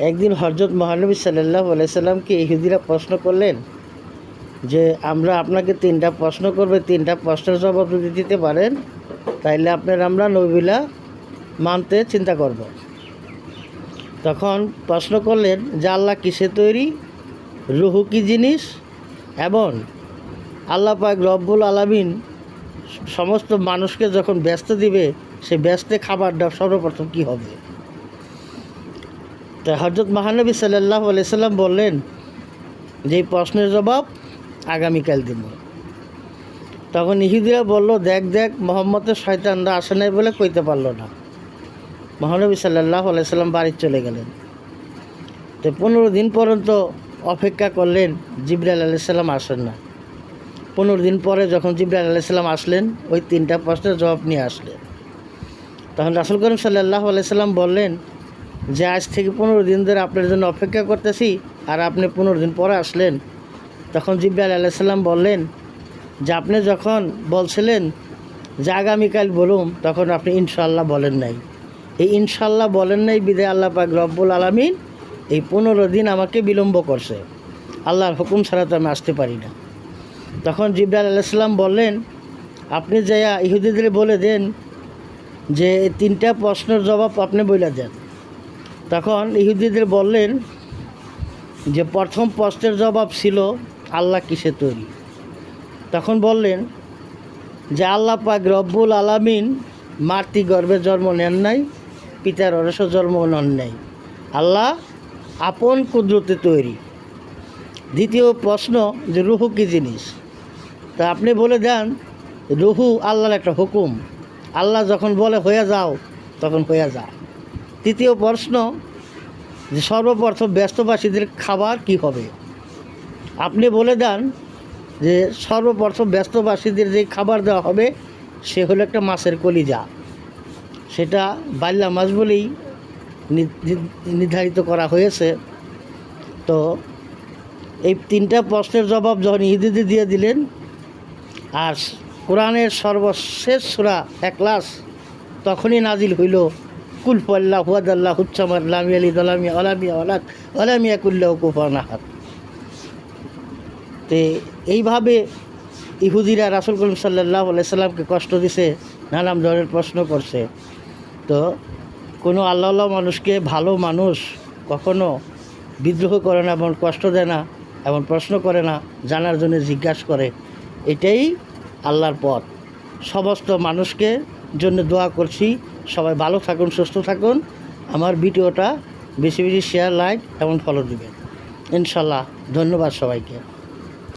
একদিন হযরত মহানবী সাল্লাল্লাহু আলাইহি সাল্লামকে ইহুদিরা প্রশ্ন করলেন যে আমরা আপনাকে তিনটা প্রশ্ন করবে, তিনটা প্রশ্নের জবাব যদি দিতে পারেন তাইলে আমরা নবীলা মানতে চিন্তা করব। তখন প্রশ্ন করলেন যে আল্লাহ কিসে তৈরি, রুহু কী জিনিস, এবং আল্লাহ পাক রব্বুল আলামিন সমস্ত মানুষকে যখন ব্যস্ত দিবে সে ব্যস্তে খাবারটা সর্বপ্রথম কী হবে। তো হযরত মহানবী সাল্লাল্লাহু আলাইহি সাল্লাম বললেন যে এই প্রশ্নের জবাব আগামীকাল দিব। তখন ইহুদিরা বলল, দেখ মোহাম্মদের শয়তানরা আসে নাই বলে কইতে পারল না। মহানবী সাল্লাল্লাহু আলাইহি সাল্লাম বাড়ি চলে গেলেন। তো 15 দিন পর্যন্ত অপেক্ষা করলেন, জিবরাইল আলাইহিস সালাম আসেন না। 15 দিন পরে যখন জিবরাইল আলাইহিস সালাম আসলেন, ওই তিনটা প্রশ্নের জবাব নিয়ে আসলেন। তখন রাসূল করিম সাল্লাল্লাহু আলাইহি সাল্লাম বললেন যে আজ থেকে 15 দিন ধরে আপনার জন্য অপেক্ষা করতেছি, আর আপনি 15 দিন পরে আসলেন। তখন জিবরাইল আলাইহিস সালাম বললেন যে আপনি যখন বলছিলেন যে আগামীকাল বলুন, তখন আপনি ইনশাআল্লাহ বলেন নাই। এই ইনশাআল্লাহ বলেন নাই বিধায় আল্লাহ পাক রব্বুল আলামিন এই 15 দিন আমাকে বিলম্ব করছে। আল্লাহর হুকুম ছাড়া তো আমি আসতে পারি না। তখন জিবরাইল আলাইহিস সালাম বললেন, আপনি যাইয়া ইহুদিদের বলে দেন যে এই তিনটা প্রশ্নের জবাব আপনি বলে দেন। তখন ইহুদিদের বললেন যে প্রথম প্রশ্নের জবাব ছিল আল্লাহ কিসে তৈরি। তখন বললেন যে আল্লাহ পাক রব্বুল আলামিন মাতৃ গর্ভে জন্ম নেন নাই, পিতার অরসে জন্ম নেন নাই, আল্লাহ আপন কুদরতে তৈরি। দ্বিতীয় প্রশ্ন যে রুহু কী জিনিস, তা আপনি বলে দেন রুহু আল্লাহর একটা হুকুম, আল্লাহ যখন বলে হয়ে যাও তখন হয়ে যা। তৃতীয় প্রশ্ন যে সর্বপ্রথম ব্যস্তবাসীদের খাবার কি হবে, আপনি বলে দেন যে সর্বপ্রথম ব্যস্তবাসীদের যে খাবার দেওয়া হবে সে হলো একটা মাছের কলিজা, সেটা বাল্লা মাছ বলেই নির্ধারিত করা হয়েছে। তো এই তিনটা প্রশ্নের জবাব যখন ইহুদিদের দিয়ে দিলেন, আর কোরআনের সর্বশেষ সূরা ইখলাস তখনই নাজিল হইল, কুল হুয়াল্লাহু আহাদ হুচ্চামার লাম ইয়ালিদ ওয়া লাম ইউলাদ ওয়া লাম ইয়াকুল লাহু কুফুয়ান আহাদ। তো এইভাবে ইহুদিরা রাসূল করিম সাল্লাল্লাহু আলাইহি সাল্লামকে কষ্ট দিছে, নানান ধরনের প্রশ্ন করছে। তো কোনো আল্লাহ মানুষকে ভালো মানুষ কখনো বিদ্রোহ করে না এবং কষ্ট দেয় না এবং প্রশ্ন করে না, জানার জন্য জিজ্ঞাসা করে। এটাই আল্লাহর পথ। সমস্ত মানুষকে জন্য দোয়া করছি, সবাই ভালো থাকুন, সুস্থ থাকুন। আমার ভিডিওটা বেশি বেশি শেয়ার, লাইক এবং ফলো দিবেন ইনশাল্লাহ। ধন্যবাদ সবাইকে।